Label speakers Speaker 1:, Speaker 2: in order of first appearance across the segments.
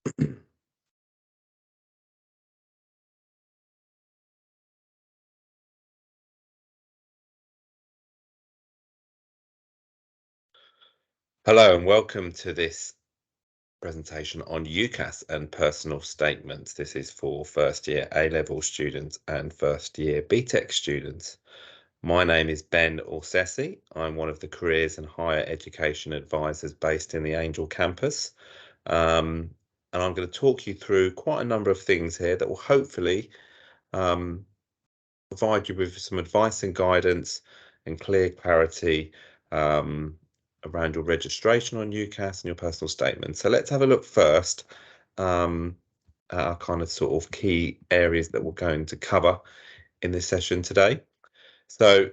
Speaker 1: Hello and welcome to this presentation on UCAS and personal statements. This is for first year A-level students and first year BTEC students. My name is Ben Orsesi. I'm one of the careers and higher education advisors based in the Angel campus. And I'm going to talk you through quite a number of things here that will hopefully provide you with some advice and guidance and clear clarity around your registration on UCAS and your personal statement. So let's have a look first at our kind of sort of key areas that we're going to cover in this session today. So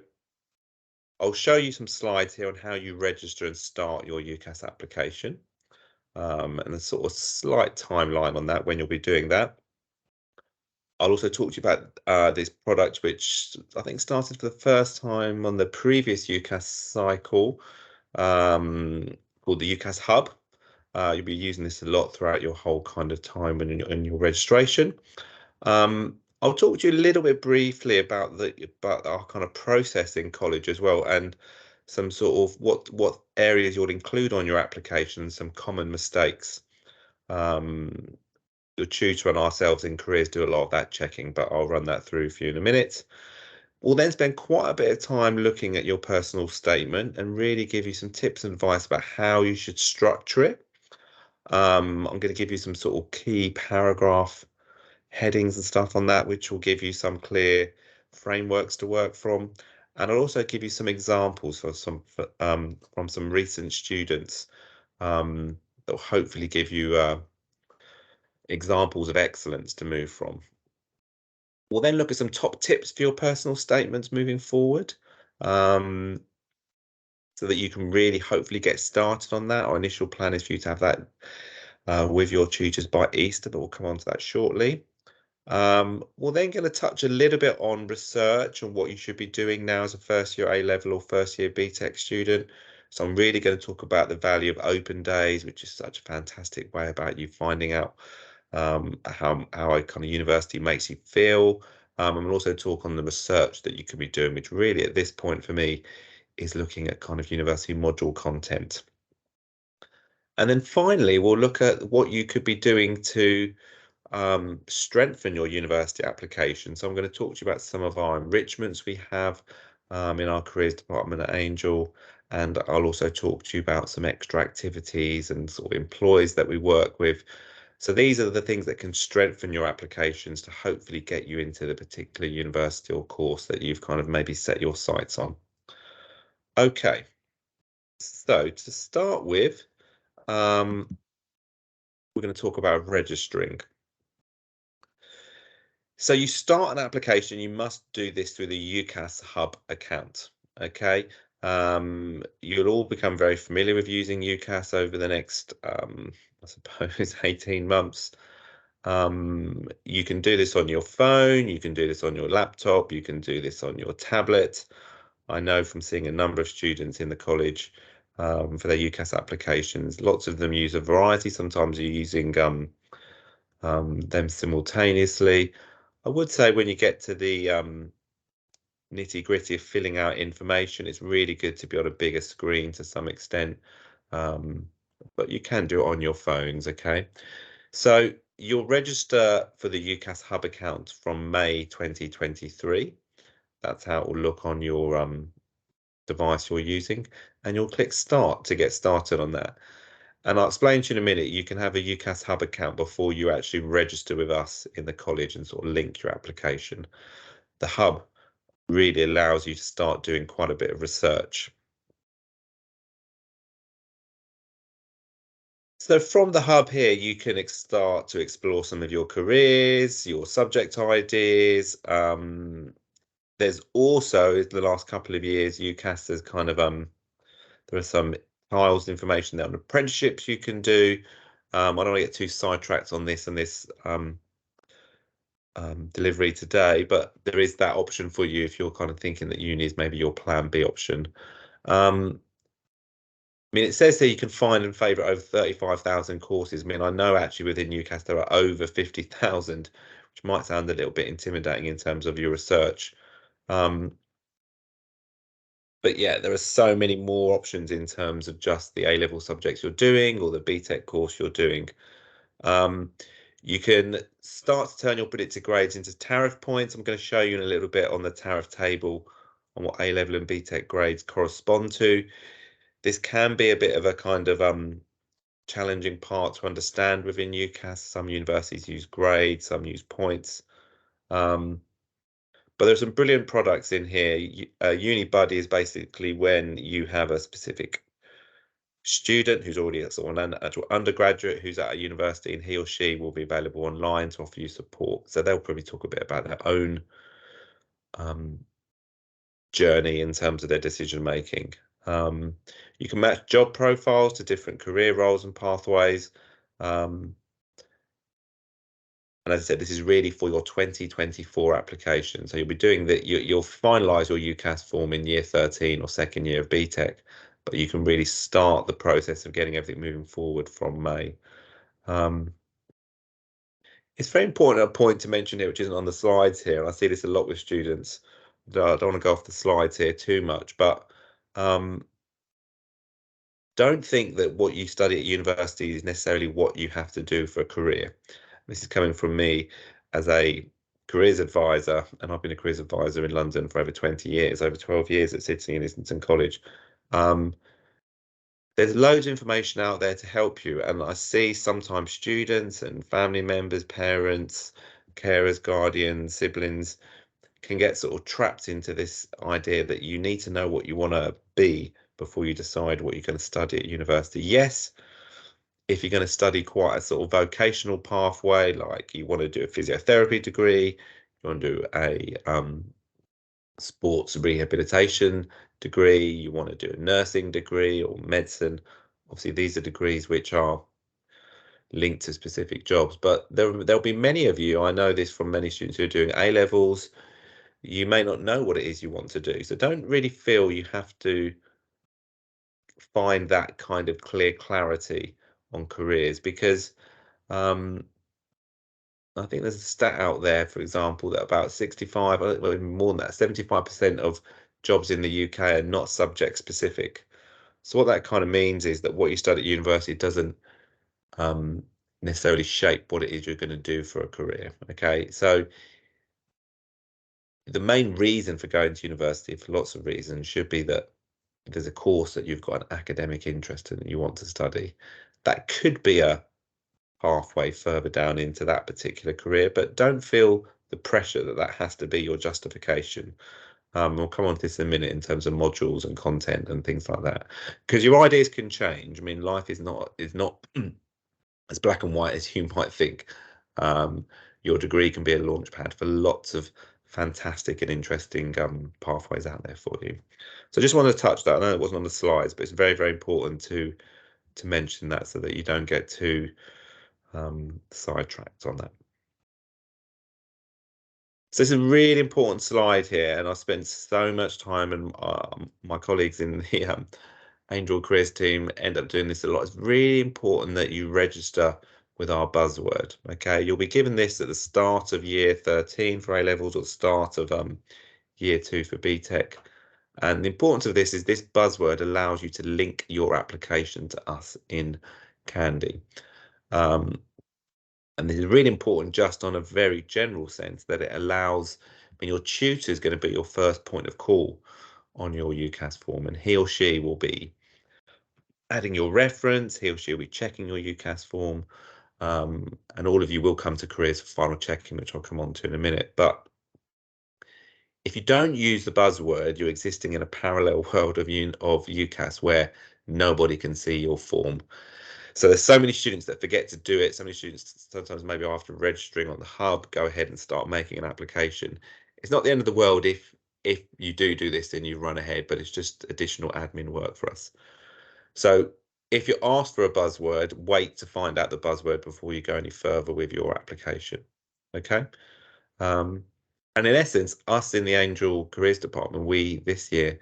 Speaker 1: I'll show you some slides here on how you register and start your UCAS application and a sort of slight timeline on that when you'll be doing that. I'll also talk to you about this product, which I think started for the first time on the previous UCAS cycle, called the UCAS Hub. You'll be using this a lot throughout your whole kind of time in your registration. I'll talk to you a little bit briefly about our kind of process in college as well, and some sort of what areas you'll include on your application, some common mistakes. The tutor and ourselves in careers do a lot of that checking, but I'll run that through for you in a minute. We'll then spend quite a bit of time looking at your personal statement and really give you some tips and advice about how you should structure it. I'm going to give you some sort of key paragraph headings and stuff on that, which will give you some clear frameworks to work from. And I'll also give you some examples from some recent students that will hopefully give you examples of excellence to move from. We'll then look at some top tips for your personal statements moving forward, so that you can really hopefully get started on that. Our initial plan is for you to have that with your tutors by Easter, but we'll come on to that shortly. We're then going to touch a little bit on research and what you should be doing now as a first year A-level or first year BTEC student. So I'm really going to talk about the value of open days, which is such a fantastic way about you finding out how a kind of university makes you feel. And we'll also talk on the research that you can be doing, which really at this point for me is looking at kind of university module content. And then finally, we'll look at what you could be doing to strengthen your university application. So I'm going to talk to you about some of our enrichments we have in our careers department at Angel, and I'll also talk to you about some extra activities and sort of employees that we work with. So these are the things that can strengthen your applications to hopefully get you into the particular university or course that you've kind of maybe set your sights on. Okay, so to start with, we're going to talk about registering. So you start an application, you must do this through the UCAS Hub account, okay? You'll all become very familiar with using UCAS over the next, I suppose, 18 months. You can do this on your phone, you can do this on your laptop, you can do this on your tablet. I know from seeing a number of students in the college for their UCAS applications, lots of them use a variety. Sometimes you're using them simultaneously. I would say when you get to the nitty gritty of filling out information, it's really good to be on a bigger screen to some extent, but you can do it on your phones, okay? So you'll register for the UCAS Hub account from May 2023. That's how it will look on your device you're using, and you'll click Start to get started on that. And I'll explain to you in a minute, you can have a UCAS Hub account before you actually register with us in the college and sort of link your application. The Hub really allows you to start doing quite a bit of research. So from the Hub here, you can start to explore some of your careers, your subject ideas. There's also, the last couple of years, UCAS has kind of, there are some tiles information there on apprenticeships you can do. I don't want to get too sidetracked on this and this delivery today, but there is that option for you if you're kind of thinking that uni is maybe your plan B option. I mean, it says here you can find and favourite over 35,000 courses. I mean, I know actually within UCAS there are over 50,000, which might sound a little bit intimidating in terms of your research. But yeah, there are so many more options in terms of just the A-level subjects you're doing or the BTEC course you're doing. Um, you can start to turn your predicted grades into tariff points. I'm going to show you in a little bit on the tariff table on what A-level and BTEC grades correspond to. This can be a bit of a kind of challenging part to understand within UCAS. Some universities use grades, some use points. But there's some brilliant products in here. Uni Buddy is basically when you have a specific student who's already a sort of an actual undergraduate who's at a university, and he or she will be available online to offer you support. So they'll probably talk a bit about their own journey in terms of their decision making. You can match job profiles to different career roles and pathways. And as I said, this is really for your 2024 application. So you'll be doing that. You'll finalise your UCAS form in year 13 or second year of BTEC, but you can really start the process of getting everything moving forward from May. It's very important, a point to mention here, which isn't on the slides here. I see this a lot with students. I don't want to go off the slides here too much, but don't think that what you study at university is necessarily what you have to do for a career. This is coming from me as a careers advisor, and I've been a careers advisor in London for over 20 years, over 12 years at City and Islington College. There's loads of information out there to help you, and I see sometimes students and family members, parents, carers, guardians, siblings can get sort of trapped into this idea that you need to know what you want to be before you decide what you're going to study at university. Yes, if you're going to study quite a sort of vocational pathway, like you want to do a physiotherapy degree, you want to do a sports rehabilitation degree, you want to do a nursing degree or medicine. Obviously, these are degrees which are linked to specific jobs, but there'll be many of you, I know this from many students who are doing A levels, you may not know what it is you want to do. So don't really feel you have to find that kind of clear clarity on careers, because I think there's a stat out there, for example, that about 65, well, even more than that, 75% of jobs in the UK are not subject specific. So what that kind of means is that what you study at university doesn't necessarily shape what it is you're going to do for a career. Okay, so the main reason for going to university, for lots of reasons, should be that there's a course that you've got an academic interest in and you want to study. That could be a pathway further down into that particular career, but don't feel the pressure that that has to be your justification. We'll come on to this in a minute in terms of modules and content and things like that, because your ideas can change. I mean, life is not as black and white as you might think. Your degree can be a launch pad for lots of fantastic and interesting pathways out there for you. So I just want to touch that. I know it wasn't on the slides, but it's very, very important to mention that so that you don't get too sidetracked on that. So it's a really important slide here, and I spent so much time, and my colleagues in the Angel Careers team end up doing this a lot. It's really important that you register with our buzzword. Okay, you'll be given this at the start of year 13 for A levels or the start of year 2 for BTEC. And the importance of this is this buzzword allows you to link your application to us in Candy. And this is really important just on a very general sense, that it allows, when your tutor is going to be your first point of call on your UCAS form, and he or she will be adding your reference, he or she will be checking your UCAS form, and all of you will come to careers for final checking, which I'll come on to in a minute. But if you don't use the buzzword, you're existing in a parallel world of UCAS where nobody can see your form. So there's so many students that forget to do it. So many students sometimes maybe after registering on the hub, go ahead and start making an application. It's not the end of the world if you do this and you run ahead, but it's just additional admin work for us. So if you're asked for a buzzword, wait to find out the buzzword before you go any further with your application. Okay. And in essence, us in the Angel Careers Department, we this year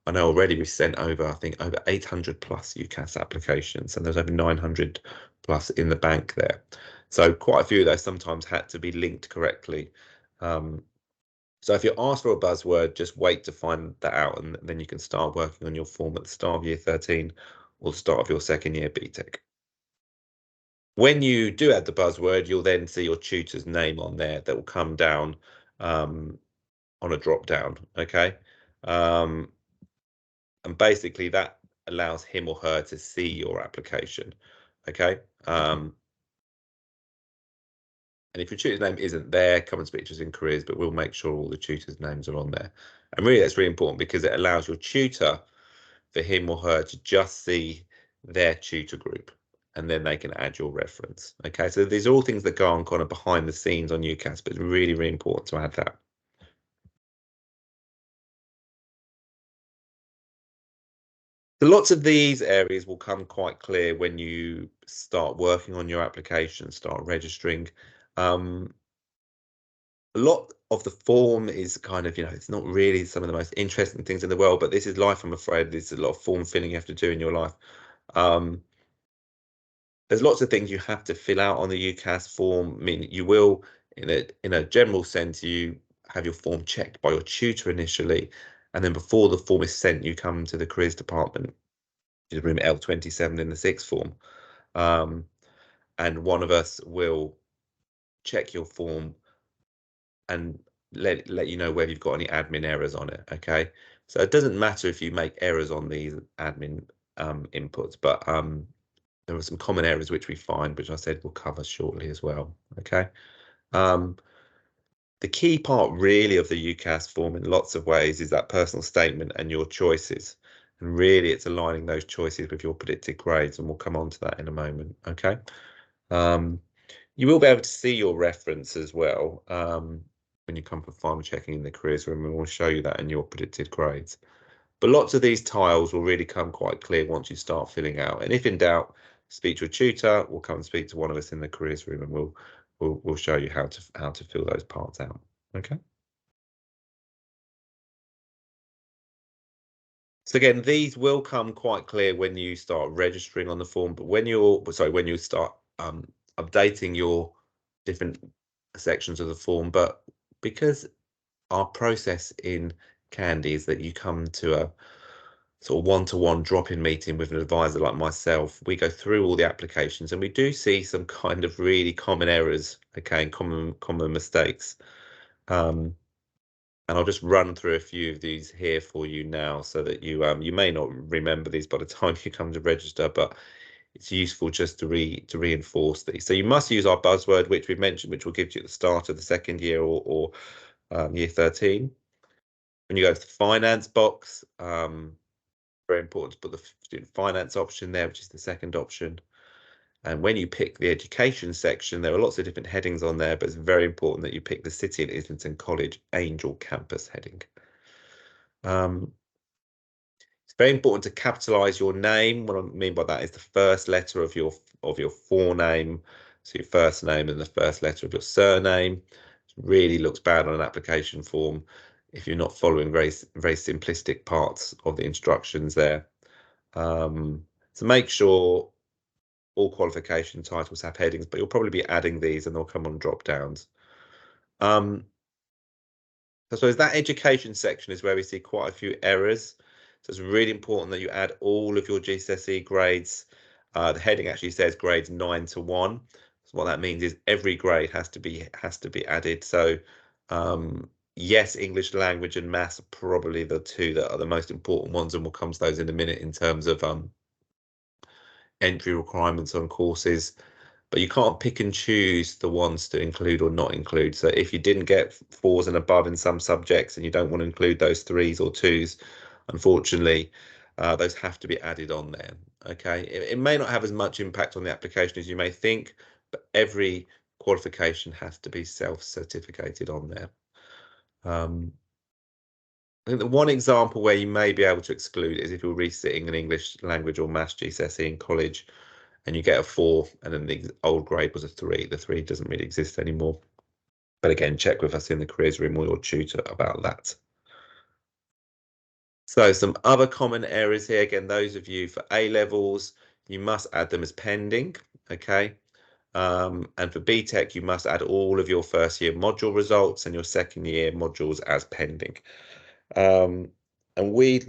Speaker 1: I know already we've sent over, I think, over 800 plus UCAS applications, and there's over 900 plus in the bank there. So quite a few of those sometimes had to be linked correctly. So if you're asked for a buzzword, just wait to find that out, and then you can start working on your form at the start of year 13 or the start of your second year BTEC. When you do add the buzzword, you'll then see your tutor's name on there that will come down on a drop down, okay? And basically that allows him or her to see your application, okay? And if your tutor's name isn't there, come and speak to us in careers, but we'll make sure all the tutors' names are on there. And really, that's really important because it allows your tutor, for him or her, to just see their tutor group, and then they can add your reference. Okay, so these are all things that go on kind of behind the scenes on UCAS, but it's really, really important to add that. So lots of these areas will come quite clear when you start working on your application, start registering. A lot of the form is kind of, it's not really some of the most interesting things in the world, but this is life, I'm afraid. There's a lot of form filling you have to do in your life. There's lots of things you have to fill out on the UCAS form. I mean, you will, in a general sense, you have your form checked by your tutor initially, and then before the form is sent, you come to the careers department, which is room L27 in the sixth form, and one of us will check your form and let you know whether you've got any admin errors on it. Okay, so it doesn't matter if you make errors on these admin inputs, but there are some common errors which we find, which I said we'll cover shortly as well. Okay, the key part really of the UCAS form in lots of ways is that personal statement and your choices, and really it's aligning those choices with your predicted grades, and we'll come on to that in a moment. Okay, you will be able to see your reference as well when you come for final checking in the careers room, and we'll show you that in your predicted grades. But lots of these tiles will really come quite clear once you start filling out. And if in doubt, speak to a tutor, or come and speak to one of us in the careers room, and we'll show you how to fill those parts out. Okay. So again, these will come quite clear when you start registering on the form, but when you start updating your different sections of the form. But because our process in Candy is that you come to a sort of one-to-one drop-in meeting with an advisor like myself, we go through all the applications, and we do see some kind of really common errors, okay, and common mistakes. And I'll just run through a few of these here for you now, so that you may not remember these by the time you come to register, but it's useful just to reinforce these. So you must use our buzzword, which we've mentioned, which we'll give you at the start of the second year or year 13. When you go to the finance box, very important to put the student finance option there, which is the second option. And when you pick the education section, there are lots of different headings on there, but it's very important that you pick the City and Islington College Angel Campus heading. It's very important to capitalize your name. What I mean by that is the first letter of your forename, so your first name and the first letter of your surname. It really looks bad on an application form if you're not following very simplistic parts of the instructions there. So make sure all qualification titles have headings, but you'll probably be adding these and they'll come on drop downs. I suppose that education section is where we see quite a few errors. So it's really important that you add all of your GCSE grades. The heading actually says grades 9 to 1. So what that means is every grade has to be added. So yes, English language and maths are probably the two that are the most important ones, and we'll come to those in a minute in terms of entry requirements on courses. But you can't pick and choose the ones to include or not include. So if you didn't get 4s and above in some subjects and you don't want to include those 3s or 2s, unfortunately, those have to be added on there. Okay, it may not have as much impact on the application as you may think, but every qualification has to be self-certificated on there. I think the one example where you may be able to exclude is if you're resitting an English language or maths GCSE in college, and you get a 4, and then the old grade was a 3. The 3 doesn't really exist anymore. But again, check with us in the careers room or your tutor about that. So some other common errors here, again, those of you for A levels, you must add them as pending, okay? And for BTEC, you must add all of your first year module results and your second year modules as pending. And we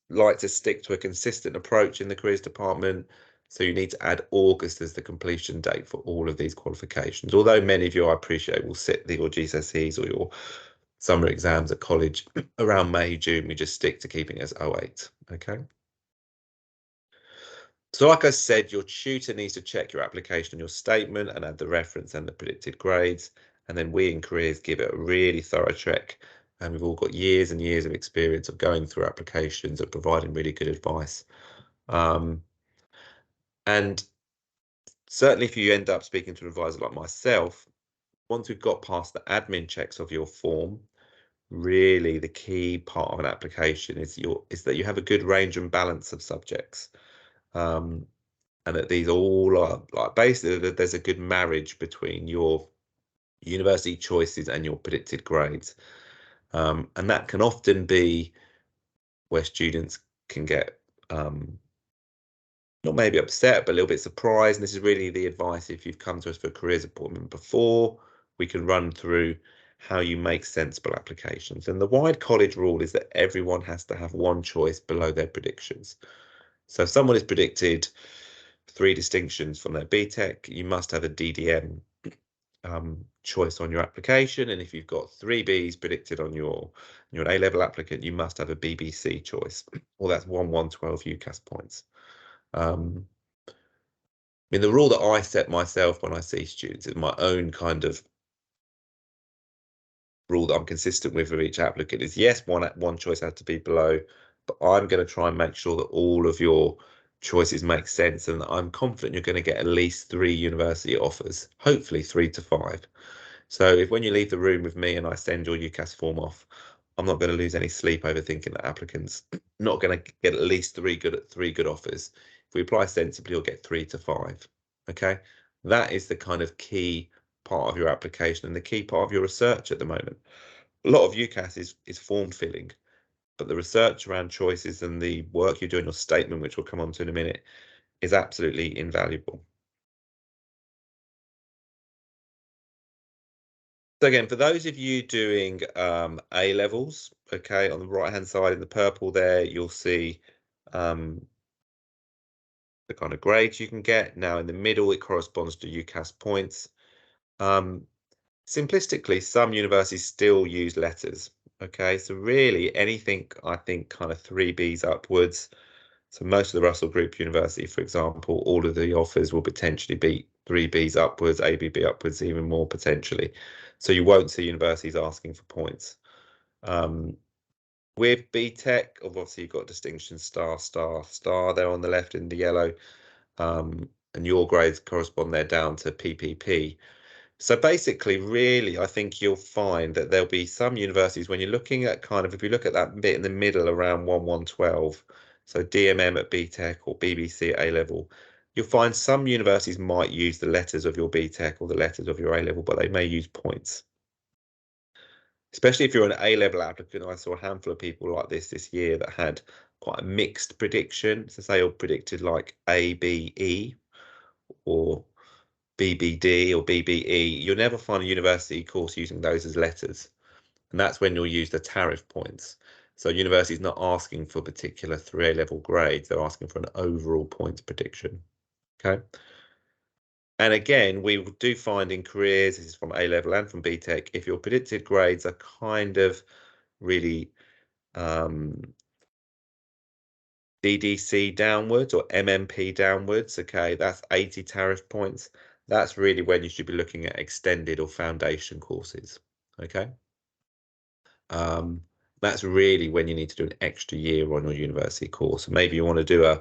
Speaker 1: like to stick to a consistent approach in the careers department. So you need to add August as the completion date for all of these qualifications. Although many of you, I appreciate, will sit your GCSEs or your summer exams at college around May, June, we just stick to keeping it as 08, okay? So like I said, your tutor needs to check your application and your statement and add the reference and the predicted grades. And then we in careers give it a really thorough check. And we've all got years and years of experience of going through applications and providing really good advice. And certainly if you end up speaking to an advisor like myself, once we've got past the admin checks of your form, really the key part of an application is that you have a good range and balance of subjects. And that these all are like basically that there's a good marriage between your university choices and your predicted grades. And that can often be where students can get not maybe upset, but a little bit surprised. And this is really the advice if you've come to us for a careers appointment before, we can run through how you make sensible applications. And the wide college rule is that everyone has to have one choice below their predictions. So if someone is predicted 3 distinctions from their BTEC, you must have a DDM choice on your application. And if you've got 3 Bs predicted on your A-level applicant, you must have a BBC choice, or that's 112 UCAS points. I mean, the rule that I set myself when I see students is my own kind of rule that I'm consistent with each applicant is, yes, one choice has to be below, but I'm going to try and make sure that all of your choices make sense, and I'm confident you're going to get at least 3 university offers, hopefully 3 to 5. So if when you leave the room with me and I send your UCAS form off, I'm not going to lose any sleep over thinking that applicants not going to get at least 3 good offers. If we apply sensibly, you'll get 3 to 5. Okay, that is the kind of key part of your application and the key part of your research at the moment. A lot of UCAS is form filling, but the research around choices and the work you do in your statement, which we'll come on to in a minute, is absolutely invaluable. So again, for those of you doing A levels, okay, on the right hand side in the purple there, you'll see the kind of grades you can get. Now in the middle, it corresponds to UCAS points. Simplistically, some universities still use letters. Okay, so really anything, I think, kind of 3 Bs upwards. So most of the Russell Group University, for example, all of the offers will potentially be 3 Bs upwards, ABB upwards, even more potentially. So you won't see universities asking for points. With BTEC, obviously you've got distinction star, star, star there on the left in the yellow, and your grades correspond there down to PPP. So basically, really, I think you'll find that there'll be some universities when you're looking at kind of, if you look at that bit in the middle around 1112, so DMM at BTEC or BBC at A-level, you'll find some universities might use the letters of your BTEC or the letters of your A-level, but they may use points. Especially if you're an A-level applicant. I saw a handful of people like this year that had quite a mixed prediction. So say you're predicted like ABE or BBD or BBE, you'll never find a university course using those as letters. And that's when you'll use the tariff points. So university's not asking for particular 3 A-level grades, they're asking for an overall points prediction. Okay. And again, we do find in careers, this is from A-level and from BTEC, if your predicted grades are kind of really DDC downwards or MMP downwards, okay, that's 80 tariff points. That's really when you should be looking at extended or foundation courses, okay? That's really when you need to do an extra year on your university course. Maybe you want to do a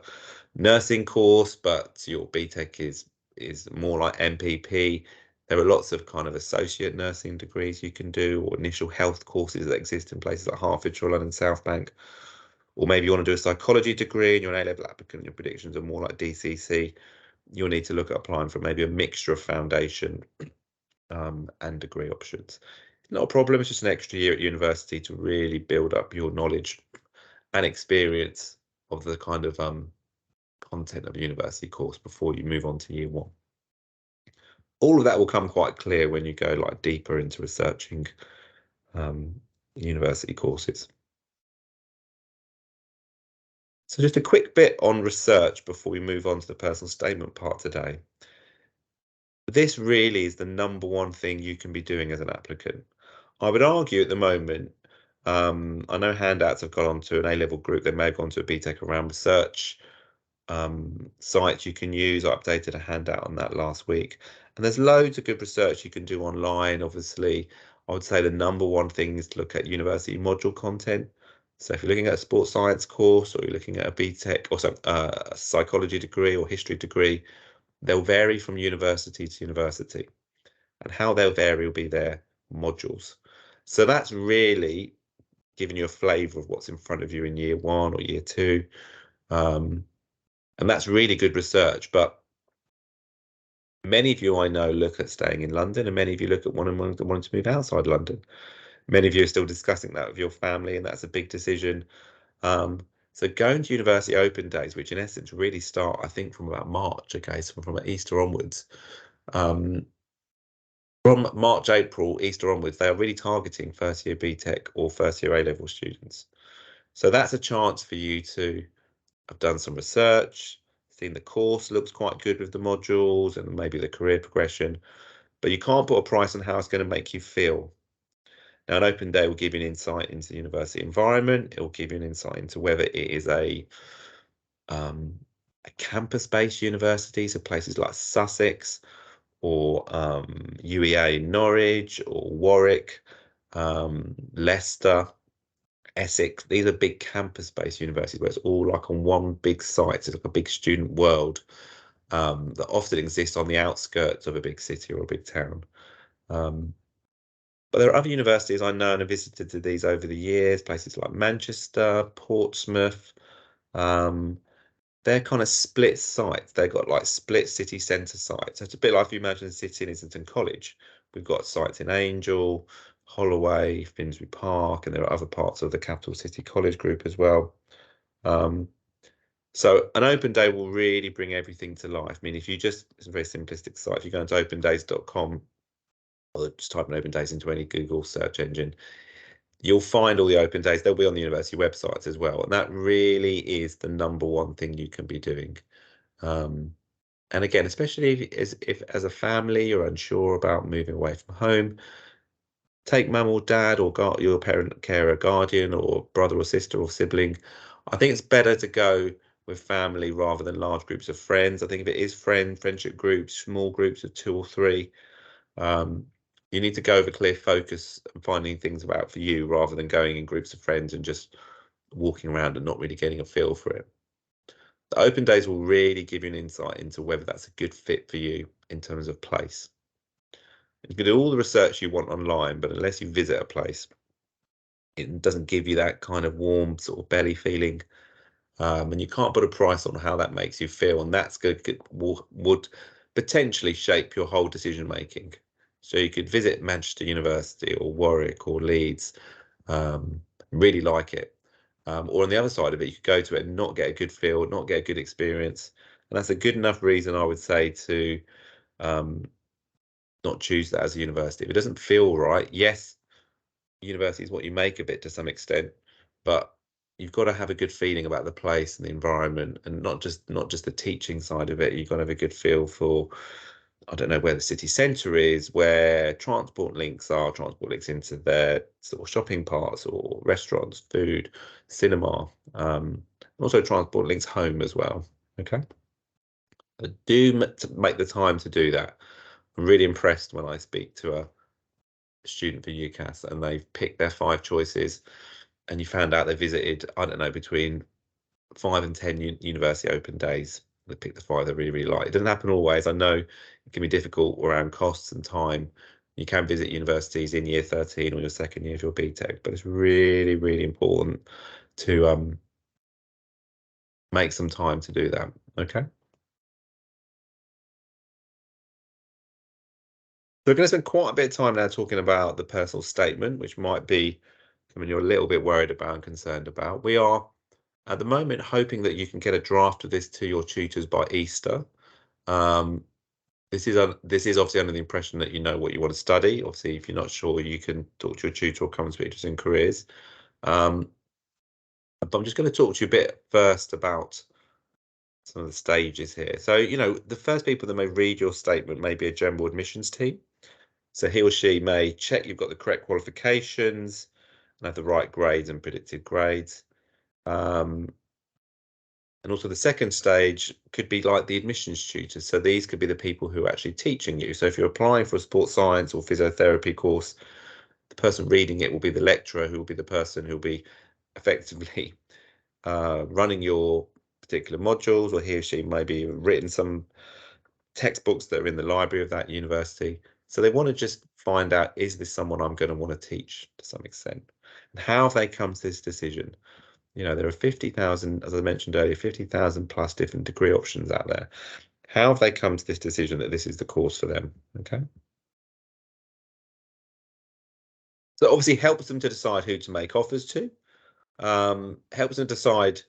Speaker 1: nursing course, but your BTEC is more like MPP. There are lots of kind of associate nursing degrees you can do, or initial health courses that exist in places like Hertfordshire, London, South Bank. Or maybe you want to do a psychology degree and you're an A-level applicant, your predictions are more like DCC. You'll need to look at applying for maybe a mixture of foundation and degree options. Not a problem, it's just an extra year at university to really build up your knowledge and experience of the kind of content of a university course before you move on to year one. All of that will come quite clear when you go like deeper into researching university courses. So just a quick bit on research before we move on to the personal statement part today. This really is the number one thing you can be doing as an applicant. I would argue at the moment, I know handouts have gone on to an A-level group, they may have gone to a BTEC around research sites you can use. I updated a handout on that last week. And there's loads of good research you can do online. Obviously, I would say the number one thing is to look at university module content. So if you're looking at a sports science course, or you're looking at a BTEC or a psychology degree or history degree, they'll vary from university to university. And how they'll vary will be their modules. So that's really giving you a flavour of what's in front of you in year one or year two. And that's really good research. But many of you I know look at staying in London, and many of you look at wanting to move outside London. Many of you are still discussing that with your family, and that's a big decision. So going to university open days, which in essence really start, I think, from about March, okay, so from Easter onwards. From March, April, Easter onwards, they are really targeting first year BTEC or first year A-level students. So that's a chance for you to have done some research, seen the course looks quite good with the modules and maybe the career progression, but you can't put a price on how it's going to make you feel. Now, an open day will give you an insight into the university environment. It will give you an insight into whether it is a campus-based university, so places like Sussex or UEA in Norwich or Warwick, Leicester, Essex. These are big campus-based universities where it's all like on one big site. So it's like a big student world that often exists on the outskirts of a big city or a big town. But there are other universities I know and have visited to these over the years, places like Manchester, Portsmouth. They're kind of split sites. They've got like split city centre sites. So it's a bit like if you imagine a city in Islington College. We've got sites in Angel, Holloway, Finsbury Park, and there are other parts of the Capital City College group as well. So an open day will really bring everything to life. I mean, if you just, it's a very simplistic site. If you go into opendays.com or just type in open days into any Google search engine, you'll find all the open days. They'll be on the university websites as well. And that really is the number one thing you can be doing. And again, especially if as a family you're unsure about moving away from home, take mum or dad or your parent, carer, guardian, or brother or sister or sibling. I think it's better to go with family rather than large groups of friends. I think if it is friendship groups, small groups of 2 or 3, you need to go with a clear focus and finding things about for you rather than going in groups of friends and just walking around and not really getting a feel for it. The open days will really give you an insight into whether that's a good fit for you in terms of place. You can do all the research you want online, but unless you visit a place, it doesn't give you that kind of warm sort of belly feeling. And you can't put a price on how that makes you feel. And that's good, would potentially shape your whole decision making. So you could visit Manchester University or Warwick or Leeds, really like it. Or on the other side of it, you could go to it and not get a good feel, not get a good experience. And that's a good enough reason, I would say, to not choose that as a university. If it doesn't feel right, yes, university is what you make of it to some extent, but you've got to have a good feeling about the place and the environment, and not just the teaching side of it. You've got to have a good feel for, I don't know, where the city centre is, where transport links into their sort of shopping parts or restaurants, food, cinema, also transport links home as well. Okay, but do make the time to do that. I'm really impressed when I speak to a student for UCAS and they've picked their 5 choices, and you found out they visited, I don't know, between 5 and 10 university open days. They pick the 5 they really, really like. It doesn't happen always. I know it can be difficult around costs and time. You can visit universities in year 13 or your second year of your BTEC, but it's really, really important to make some time to do that. Okay. So we're going to spend quite a bit of time now talking about the personal statement, which might be something you're a little bit worried about and concerned about. We are At the moment, hoping that you can get a draft of this to your tutors by Easter. This is obviously under the impression that you know what you want to study. Obviously, if you're not sure, you can talk to your tutor or come and speak to us in careers. But I'm just going to talk to you a bit first about some of the stages here. So, the first people that may read your statement may be a general admissions team. So he or she may check you've got the correct qualifications and have the right grades and predicted grades. And also the second stage could be like the admissions tutors. So these could be the people who are actually teaching you. So if you're applying for a sports science or physiotherapy course, the person reading it will be the lecturer, who will be the person who will be effectively running your particular modules, or he or she may be written some textbooks that are in the library of that university. So they want to just find out, is this someone I'm going to want to teach to some extent? And how have they come to this decision? There are 50,000, as I mentioned earlier, 50,000 plus different degree options out there. How have they come to this decision that this is the course for them? Okay. So obviously helps them to decide who to make offers to, helps them decide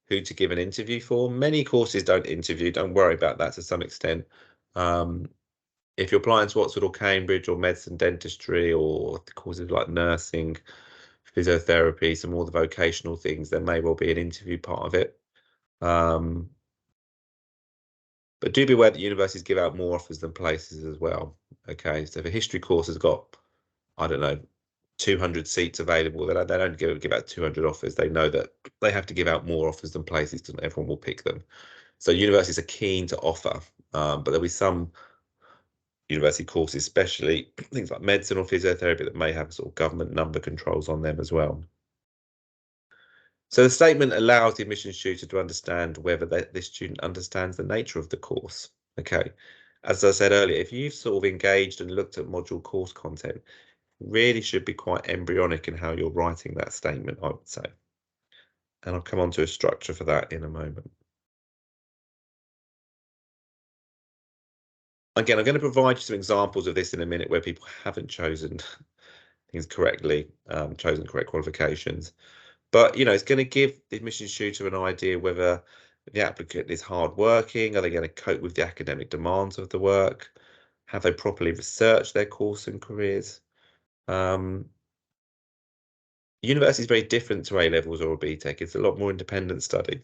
Speaker 1: who to give an interview for. Many courses don't interview, don't worry about that to some extent. If you're applying to Oxford or Cambridge or medicine, dentistry, or courses like nursing, physiotherapy, some more the vocational things, there may well be an interview part of it. But do be aware that universities give out more offers than places as well. Okay, so if a history course has got, I don't know, 200 seats available, they don't give out 200 offers. They know that they have to give out more offers than places because everyone will pick them. So universities are keen to offer, but there'll be some university courses, especially things like medicine or physiotherapy, that may have sort of government number controls on them as well. So the statement allows the admissions tutor to understand whether this student understands the nature of the course. Okay, as I said earlier, if you've sort of engaged and looked at module course content, really should be quite embryonic in how you're writing that statement, I would say. And I'll come on to a structure for that in a moment. Again, I'm going to provide you some examples of this in a minute where people haven't chosen things correctly, chosen correct qualifications. But, it's going to give the admissions tutor an idea whether the applicant is hardworking. Are they going to cope with the academic demands of the work? Have they properly researched their course and careers? University is very different to A levels or a BTEC. It's a lot more independent study.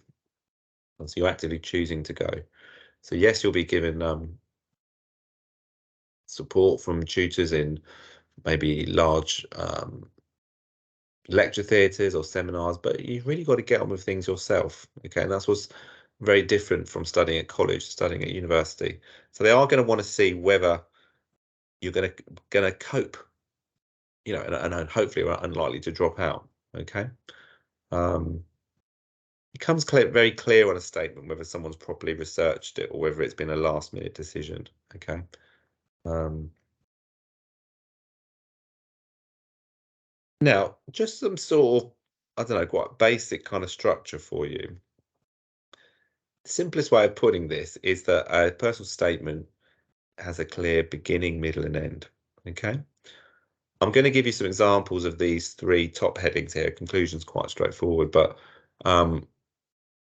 Speaker 1: And so you're actively choosing to go. So yes, you'll be given support from tutors in maybe large lecture theatres or seminars, but you've really got to get on with things yourself. Okay, and that's what's very different from studying at college, studying at university. So they are going to want to see whether you're going to cope, and hopefully are unlikely to drop out. Okay. It becomes very clear on a statement whether someone's properly researched it or whether it's been a last minute decision. Okay. Now, just some sort of, I don't know, quite basic kind of structure for you. The simplest way of putting this is that a personal statement has a clear beginning, middle, and end. Okay. I'm going to give you some examples of these three top headings here. Conclusion's quite straightforward, but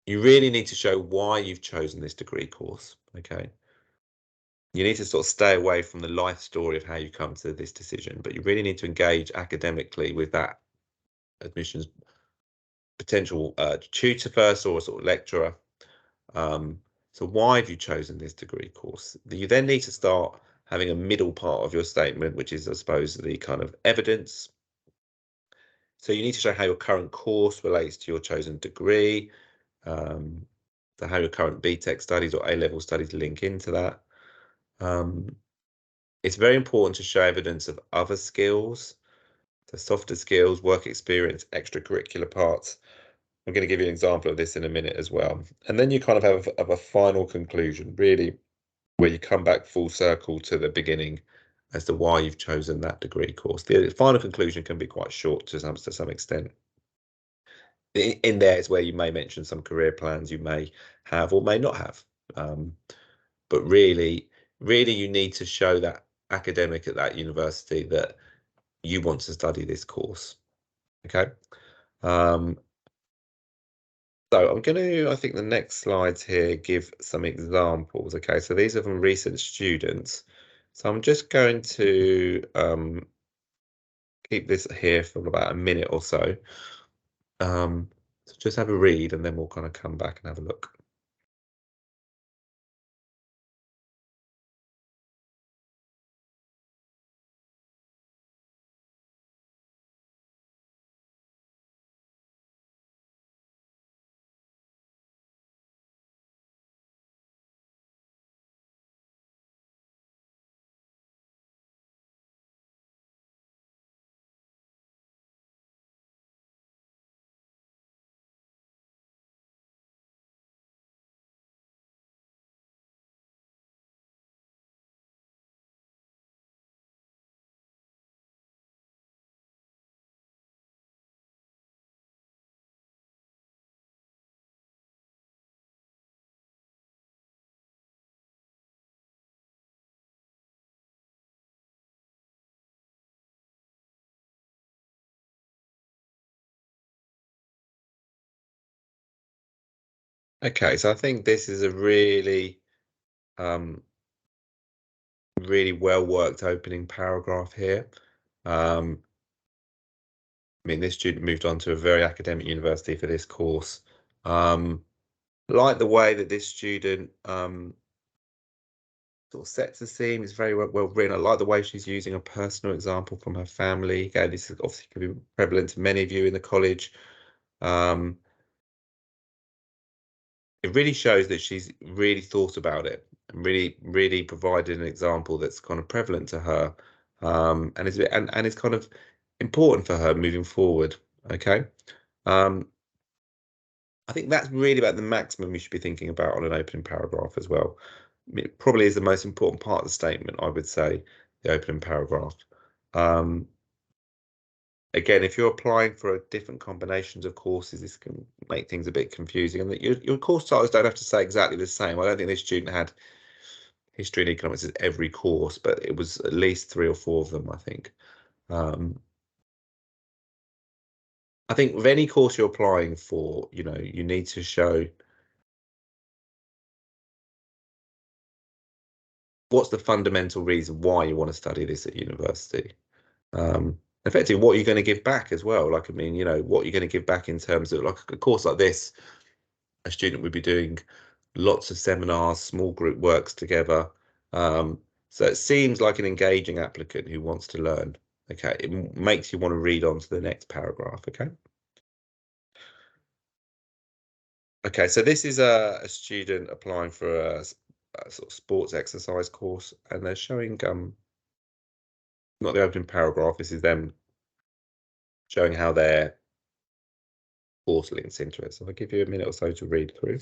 Speaker 1: you really need to show why you've chosen this degree course. Okay. You need to sort of stay away from the life story of how you come to this decision, but you really need to engage academically with that admissions potential tutor first, or a sort of lecturer. So why have you chosen this degree course? You then need to start having a middle part of your statement, which is, I suppose, the kind of evidence. So you need to show how your current course relates to your chosen degree, so how your current BTEC studies or A-level studies link into that. It's very important to show evidence of other skills, so softer skills, work experience, extracurricular parts. I'm going to give you an example of this in a minute as well. And then you kind of have a final conclusion, really, where you come back full circle to the beginning as to why you've chosen that degree course. The final conclusion can be quite short to some extent. In there is where you may mention some career plans you may have or may not have. But really, you need to show that academic at that university that you want to study this course. Okay. So I'm going to, I think the next slides here give some examples. Okay, so these are from recent students. So I'm just going to keep this here for about a minute or so. So just have a read and then we'll kind of come back and have a look. Okay, so I think this is a really, really well worked opening paragraph here. I mean, this student moved on to a very academic university for this course. Like the way that this student sort of sets the scene, is very well written. I like the way she's using a personal example from her family. Again, this is obviously going to be prevalent to many of you in the college. It really shows that she's really thought about it and really provided an example that's kind of prevalent to her, and is kind of important for her moving forward. Okay. I think that's really about the maximum you should be thinking about on an opening paragraph as well. I mean, it probably is the most important part of the statement, I would say, the opening paragraph. Um, Again, if you're applying for different combinations of courses, this can make things a bit confusing. And that your course titles don't have to say exactly the same. I don't think this student had history and economics as every course, but it was at least 3 or 4 of them, I think. I think with any course you're applying for, you need to show what's the fundamental reason why you want to study this at university. Effectively, what are you going to give back as well? Like, I mean, what you're going to give back in terms of like a course like this, a student would be doing lots of seminars, small group works together. So it seems like an engaging applicant who wants to learn. Okay, it makes you want to read on to the next paragraph. Okay, so this is a student applying for a sort of sports exercise course, and they're showing not the opening paragraph. This is them showing how their course links into it. So I'll give you a minute or so to read through.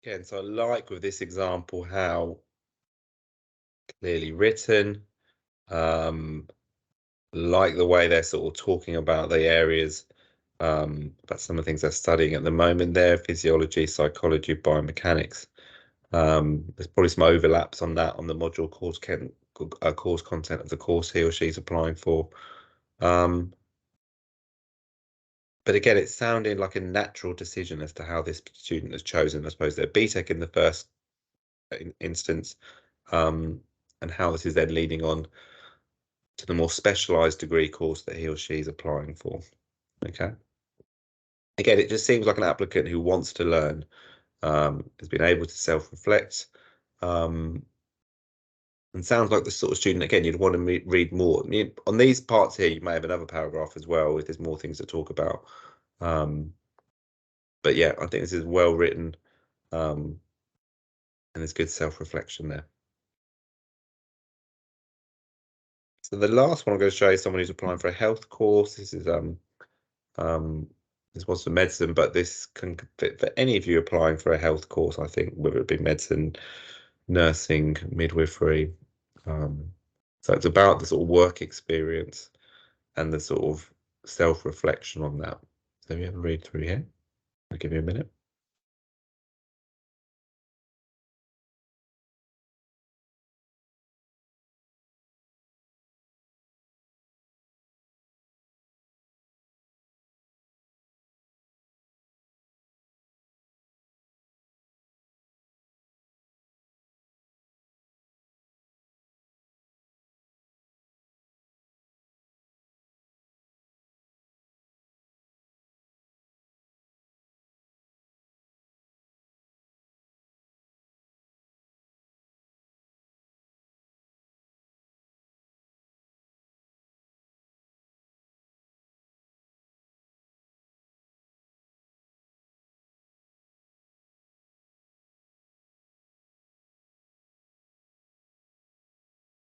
Speaker 1: Again, so I like with this example how clearly written, like the way they're sort of talking about the areas, about some of the things they're studying at the moment there, physiology, psychology, biomechanics. There's probably some overlaps on that on the module course content of the course he or she's applying for. But again, it's sounding like a natural decision as to how this student has chosen, I suppose, their BTEC in the first instance, and how this is then leading on to the more specialised degree course that he or she is applying for. Okay. Again, it just seems like an applicant who wants to learn, has been able to self-reflect, And sounds like the sort of student, again, you'd want to read more. I mean, on these parts here, you may have another paragraph as well if there's more things to talk about. But yeah, I think this is well written, and there's good self-reflection there. So the last one I'm going to show you is someone who's applying for a health course. This is this was for medicine, but this can fit for any of you applying for a health course, I think, whether it be medicine, nursing, midwifery. So it's about the sort of work experience and the sort of self-reflection on that. So we have a read through here. I'll give you a minute.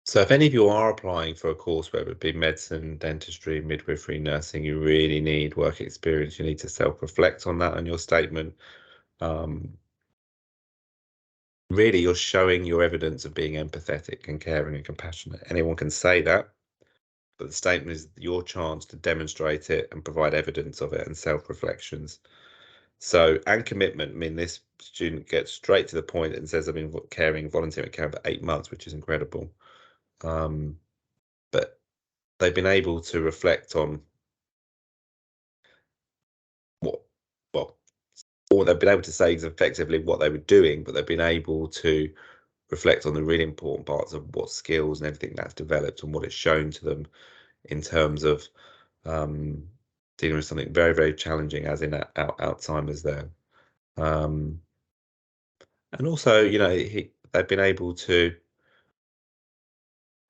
Speaker 1: So if any of you are applying for a course, whether it be medicine, dentistry, midwifery, nursing, you really need work experience. You need to self-reflect on that in your statement. Really, you're showing your evidence of being empathetic and caring and compassionate. Anyone can say that, but the statement is your chance to demonstrate it and provide evidence of it and self-reflections. So, and commitment, I mean, this student gets straight to the point and says, I've been volunteering at camp for 8 months, which is incredible. But they've been able to reflect on or they've been able to say is effectively what they were doing, but they've been able to reflect on the really important parts of what skills and everything that's developed and what it's shown to them in terms of dealing with something very, very challenging, as in Alzheimer's there. And also, you know, they've been able to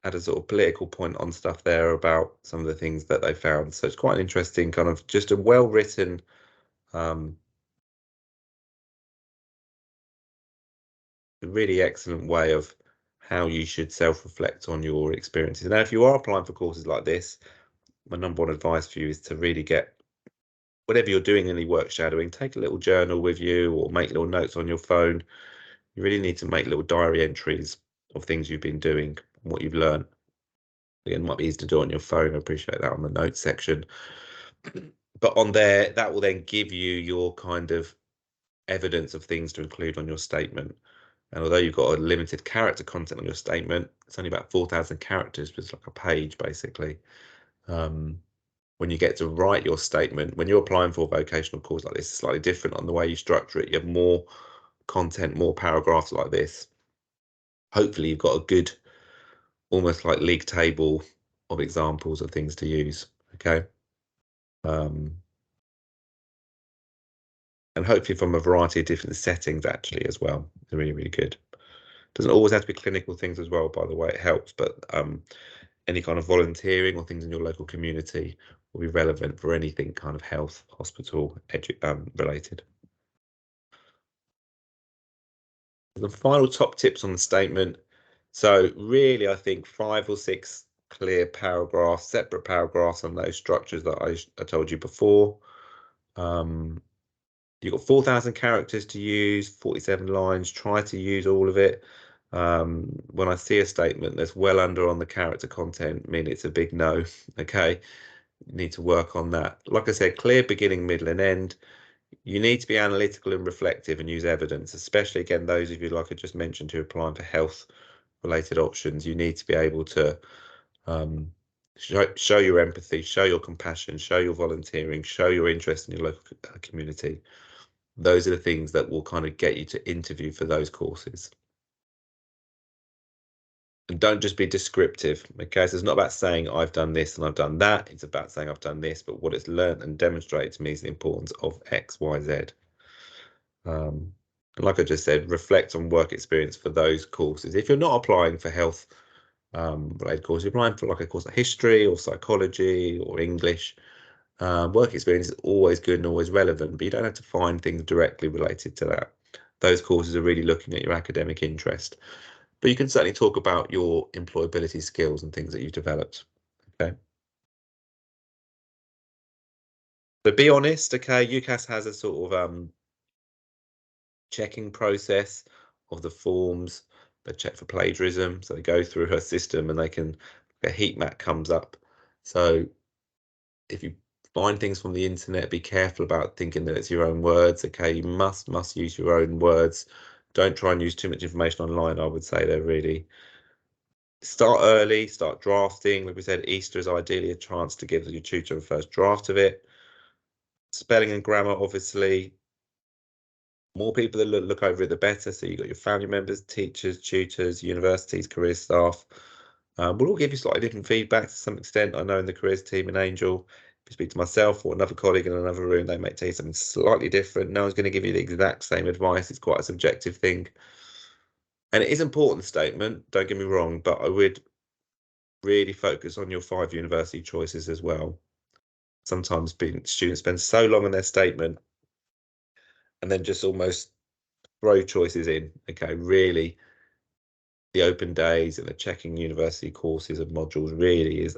Speaker 1: add a sort of political point on stuff there about some of the things that they found. So it's quite an interesting kind of just a well-written really excellent way of how you should self-reflect on your experiences. Now, if you are applying for courses like this, my number one advice for you is to really get whatever you're doing any work shadowing, take a little journal with you or make little notes on your phone. You really need to make little diary entries of things you've been doing and what you've learned. Again, it might be easy to do on your phone. I appreciate that on the notes section. But on there, that will then give you your kind of evidence of things to include on your statement. And although you've got a limited character content on your statement, it's only about 4,000 characters, but it's like a page basically. When you get to write your statement, when you're applying for a vocational course like this, it's slightly different on the way you structure it. You have more content, more paragraphs like this. Hopefully you've got a good, almost like league table of examples of things to use, okay? And hopefully from a variety of different settings actually as well. They're really, really good. Doesn't always have to be clinical things as well, by the way, it helps, but any kind of volunteering or things in your local community will be relevant for anything kind of health, hospital, related. The final top tips on the statement. So really, I think 5 or 6 clear paragraphs, separate paragraphs on those structures that I told you before. You've got 4,000 characters to use, 47 lines. Try to use all of it. When I see a statement that's well under on the character content, I mean, it's a big no. Okay, you need to work on that. Like I said, clear beginning, middle, and end. You need to be analytical and reflective and use evidence, especially again those of you, like I just mentioned, who are applying for health related options. You need to be able to show your empathy, show your compassion, show your volunteering, show your interest in your local community. Those are the things that will kind of get you to interview for those courses. And don't just be descriptive, okay? So it's not about saying I've done this and I've done that. It's about saying I've done this, but what it's learned and demonstrated to me is the importance of X, Y, Z. And like I just said, reflect on work experience for those courses. If you're not applying for health related courses, you're applying for like a course of history or psychology or English, work experience is always good and always relevant, but you don't have to find things directly related to that. Those courses are really looking at your academic interest, but you can certainly talk about your employability skills and things that you've developed. Okay. So be honest. Okay. UCAS has a sort of checking process of the forms. They check for plagiarism, so they go through her system and they can, a heat map comes up. So if you find things from the internet, be careful about thinking that it's your own words. Okay, you must use your own words. Don't try and use too much information online. I would say they're really, start early, start drafting. Like we said, Easter is ideally a chance to give your tutor a first draft of it. Spelling and grammar, obviously, more people that look over it, the better. So you've got your family members, teachers, tutors, universities, career staff. We'll all give you slightly different feedback to some extent. I know in the careers team in Angel, if you speak to myself or another colleague in another room, they may tell you something slightly different. No one's going to give you the exact same advice. It's quite a subjective thing. And it is an important statement, don't get me wrong, but I would really focus on your 5 university choices as well. Sometimes students spend so long on their statement and then just almost throw choices in. Okay, really, the open days and the checking university courses and modules really is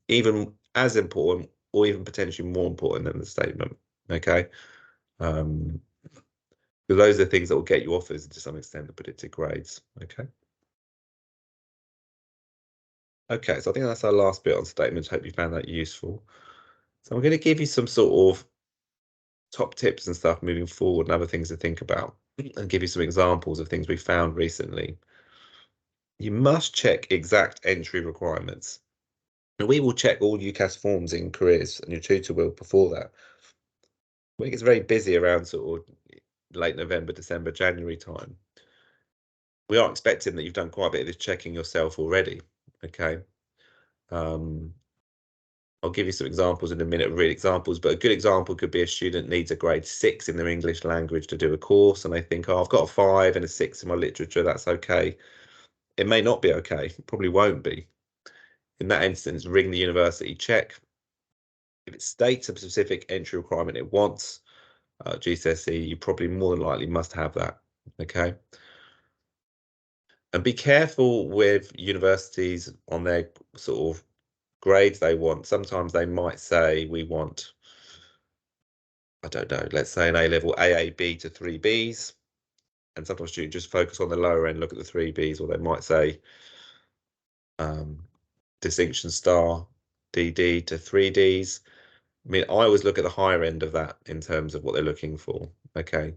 Speaker 1: even as important or even potentially more important than the statement. Okay, because those are the things that will get you offers to some extent, the predicted grades. Okay, so I think that's our last bit on statements. Hope you found that useful. So I'm going to give you some sort of top tips and stuff moving forward and other things to think about and give you some examples of things we found recently. You must check exact entry requirements. We will check all UCAS forms in careers, and your tutor will before that. When it gets very busy around sort of late November, December, January time, we are expecting that you've done quite a bit of this checking yourself already. Okay. I'll give you some examples in a minute, real examples, but a good example could be a student needs a grade 6 in their English language to do a course, and they think, oh, I've got a 5 and a 6 in my literature, that's okay. It may not be okay, it probably won't be. In that instance, ring the university, check. If it states a specific entry requirement it wants, GCSE, you probably more than likely must have that. Okay. And be careful with universities on their sort of grades they want. Sometimes they might say we want, I don't know, let's say an A-level AAB to 3Bs. And sometimes students just focus on the lower end, look at the 3Bs, or they might say distinction star DD to 3Ds. I mean, I always look at the higher end of that in terms of what they're looking for. Okay.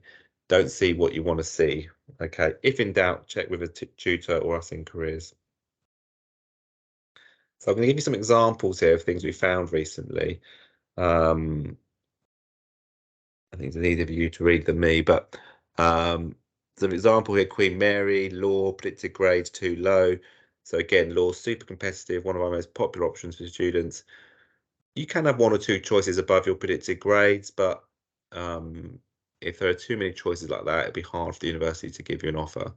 Speaker 1: Don't see what you want to see. Okay. If in doubt, check with a tutor or us in careers. So I'm going to give you some examples here of things we found recently. I think it's easier for you to read than me, but some example here, Queen Mary, law, predicted grades too low. So again, law, super competitive, one of our most popular options for students. You can have 1 or 2 choices above your predicted grades, but if there are too many choices like that, it'd be hard for the university to give you an offer,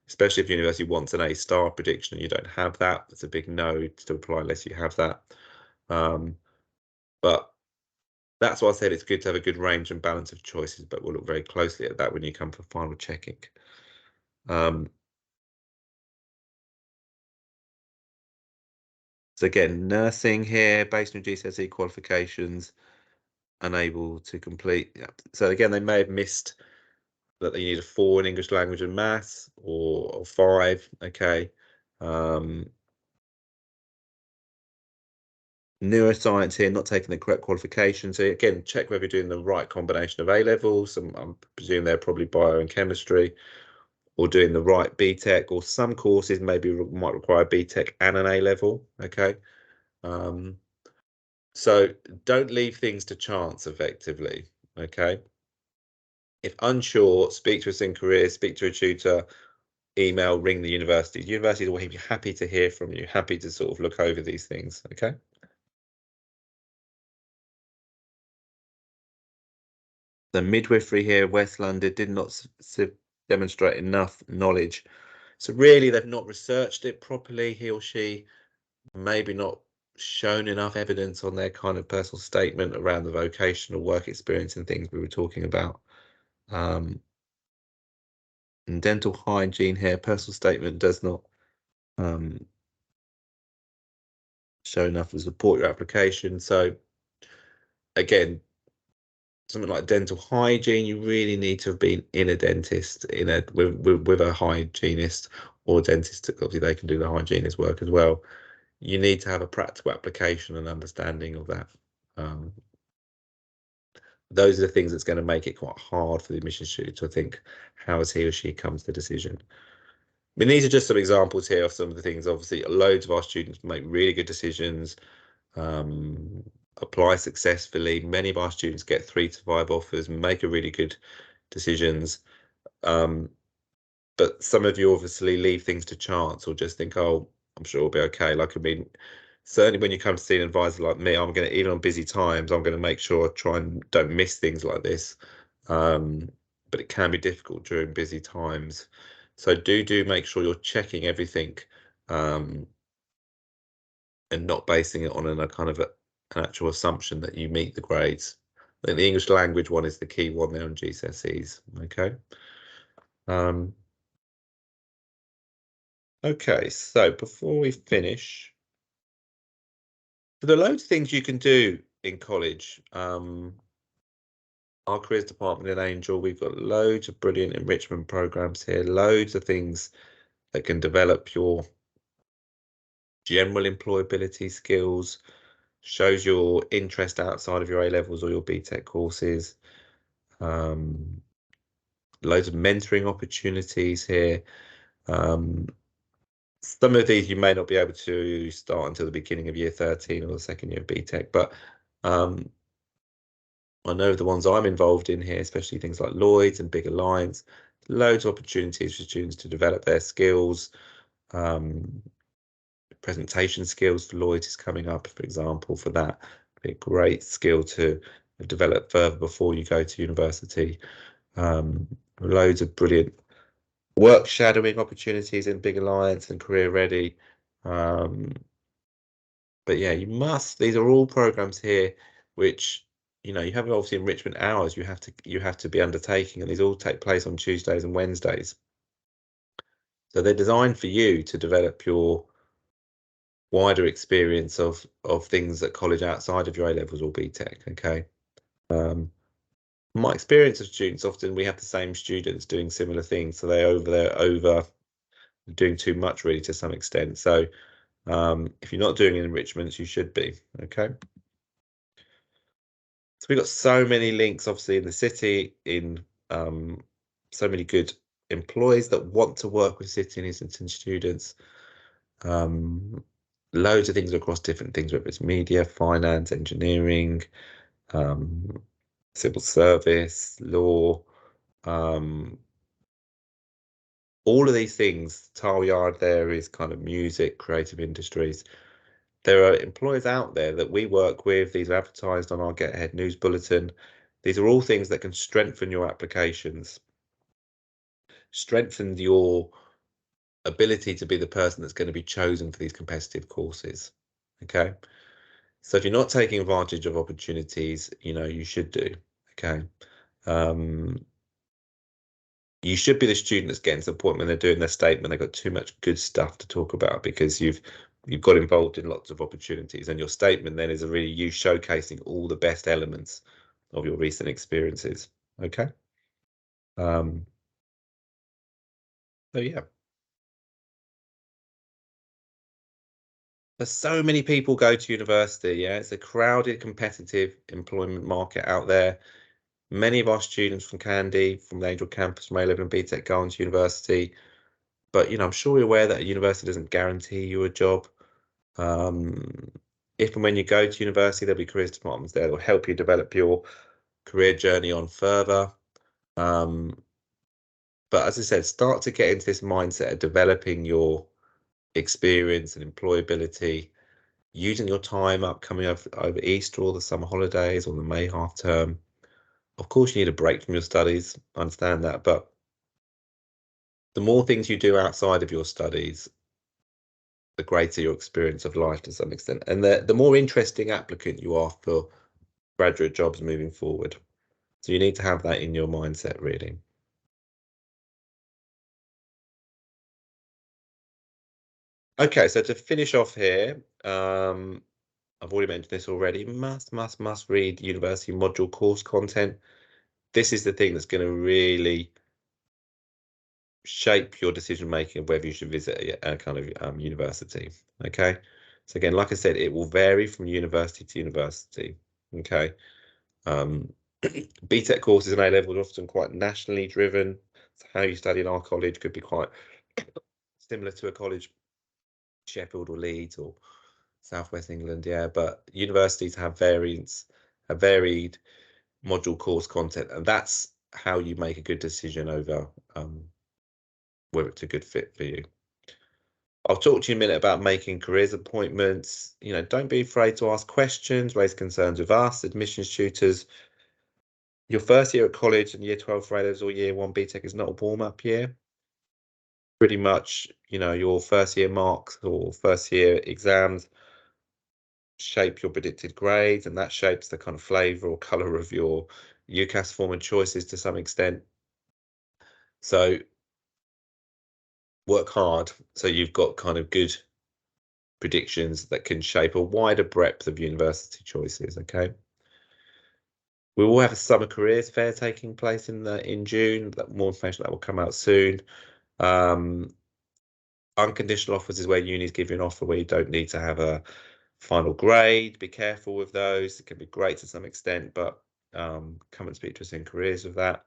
Speaker 1: especially if the university wants an A-star prediction and you don't have that. It's a big no to apply unless you have that. But that's why I said it's good to have a good range and balance of choices, but we'll look very closely at that when you come for final checking. So again, nursing here, based on GCSE qualifications, unable to complete. Yeah. So again, they may have missed that they need a 4 in English language and maths or 5. Okay. Neuroscience here, not taking the correct qualification. So again, check whether you're doing the right combination of A levels. I'm presuming they're probably bio and chemistry, or doing the right BTEC, or some courses maybe might require BTEC and an A level. Okay. So don't leave things to chance effectively. Okay. If unsure, speak to us in careers, speak to a tutor, email, ring the university. Universities will be happy to hear from you, happy to sort of look over these things. Okay. The midwifery here, West London, did not demonstrate enough knowledge. So really, they've not researched it properly. He or she maybe not shown enough evidence on their kind of personal statement around the vocational work experience and things we were talking about. And dental hygiene here, personal statement does not show enough to support your application. So again, something like dental hygiene, you really need to have been in a dentist, with a hygienist or dentist. Obviously, they can do the hygienist work as well. You need to have a practical application and understanding of that. Those are the things that's going to make it quite hard for the admission student to think, how has he or she come to the decision? I mean, these are just some examples here of some of the things. Obviously, loads of our students make really good decisions, apply successfully. Many of our students get 3 to 5 offers, make a really good decisions. But some of you obviously leave things to chance or just think, oh, I'm sure it'll be okay. Like, I mean, certainly when you come to see an advisor like me, I'm going to, even on busy times, I'm going to make sure I try and don't miss things like this. But it can be difficult during busy times. So do make sure you're checking everything, and not basing it on a kind of an actual assumption that you meet the grades. I think the English language one is the key one there on GCSEs. Okay. Okay, so before we finish, there are loads of things you can do in college. Our careers department in Angel, we've got loads of brilliant enrichment programs here, loads of things that can develop your general employability skills, shows your interest outside of your A levels or your BTEC courses. Loads of mentoring opportunities here. Some of these you may not be able to start until the beginning of year 13 or the second year of BTEC, but I know the ones I'm involved in here, especially things like Lloyd's and Big Alliance, loads of opportunities for students to develop their skills. Presentation skills for Lloyd's is coming up, for example, for that. Be a great skill to develop further before you go to university. Loads of brilliant work shadowing opportunities in Big Alliance and Career Ready. But yeah, these are all programs here which, you have obviously enrichment hours you have to be undertaking, and these all take place on Tuesdays and Wednesdays. So they're designed for you to develop your wider experience of things at college outside of your A levels or BTEC. Okay. My experience of students, often we have the same students doing similar things, so they're over doing too much really to some extent. So if you're not doing enrichments, you should be. Okay. So we've got so many links, obviously, in the city, in so many good employees that want to work with City and Islington students. Loads of things across different things, whether it's media, finance, engineering, civil service, law, all of these things. Tile Yard there is kind of music, creative industries. There are employers out there that we work with. These are advertised on our Get Ahead news bulletin. These are all things that can strengthen your applications, strengthen your ability to be the person that's going to be chosen for these competitive courses. Okay. So if you're not taking advantage of opportunities, you should do. Okay. You should be the student that's getting to the point when they're doing their statement, they've got too much good stuff to talk about because you've got involved in lots of opportunities, and your statement then is really you showcasing all the best elements of your recent experiences. Okay. So yeah. There's so many people go to university. Yeah, it's a crowded, competitive employment market out there. Many of our students from Candy, from the Angel campus, from A-Level and BTEC go on to university. But, I'm sure you're aware that a university doesn't guarantee you a job. If and when you go to university, there'll be careers departments there that will help you develop your career journey on further. But as I said, start to get into this mindset of developing your experience and employability, using your time up coming over Easter or the summer holidays or the May half term Of course, you need a break from your studies. I understand that, but the more things you do outside of your studies, the greater your experience of life to some extent, and the more interesting applicant you are for graduate jobs moving forward. So you need to have that in your mindset, really. Okay, so to finish off here, I've already mentioned this already. Must read university module course content. This is the thing that's going to really shape your decision making of whether you should visit a kind of university. Okay, so again, like I said, it will vary from university to university. Okay, BTEC courses and A levels are often quite nationally driven. So how you study in our college could be quite similar to a college, Sheffield or Leeds or Southwest England, yeah. But universities have varied module course content, and that's how you make a good decision over whether it's a good fit for you. I'll talk to you in a minute about making careers appointments. You know, don't be afraid to ask questions, raise concerns with us, admissions tutors. Your first year at college and year 12 for A-levels or year 1 BTEC is not a warm-up year. Pretty much, you know, your first year marks or first year exams shape your predicted grades, and that shapes the kind of flavour or colour of your UCAS form and choices to some extent. So work hard so you've got kind of good predictions that can shape a wider breadth of university choices. Okay, we will have a summer careers fair taking place in June. More information that will come out soon. Unconditional offers is where unis give you an offer where you don't need to have a final grade. Be careful with those. It can be great to some extent, but come and speak to us in careers with that.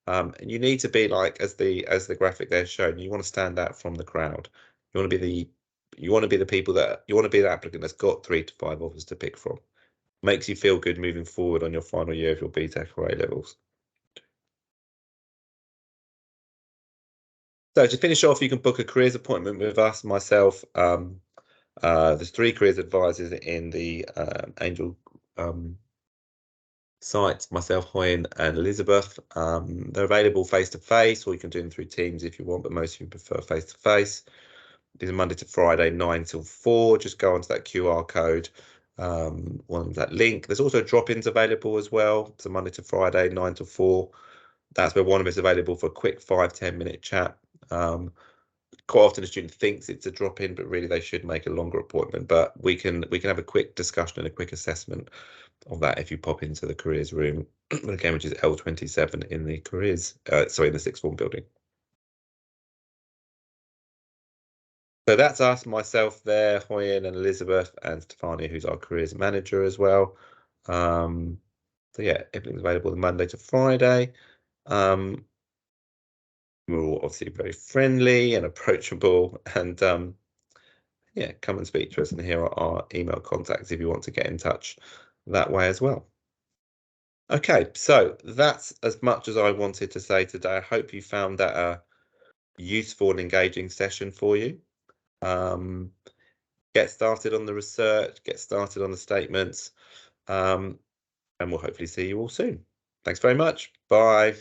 Speaker 1: And you need to be like, as the graphic there shown, you want to stand out from the crowd. You want to be the people that you want to be the applicant that's got 3 to 5 offers to pick from. Makes you feel good moving forward on your final year of your BTEC or A levels. So to finish off, you can book a careers appointment with us, myself. There's 3 careers advisors in the Angel site, myself, Hoyen, and Elizabeth. They're available face to face, or you can do them through Teams if you want, but most of you prefer face to face. These are Monday to Friday, 9 till 4. Just go onto that QR code, on that link. There's also drop-ins available as well. So Monday to Friday, 9 till 4. That's where one of us is available for a quick 5-10 minute chat. Quite often a student thinks it's a drop-in, but really they should make a longer appointment. But we can have a quick discussion and a quick assessment of that if you pop into the careers room again, which is L27 in the careers, in the sixth form building. So that's us, myself there, Hoyen and Elizabeth, and Stefania, who's our careers manager as well. So yeah, everything's available Monday to Friday. We're all obviously very friendly and approachable, and yeah, come and speak to us, and here are our email contacts if you want to get in touch that way as well. Okay, so that's as much as I wanted to say today. I hope you found that a useful and engaging session for you. Get started on the research, get started on the statements, and we'll hopefully see you all soon. Thanks very much. Bye.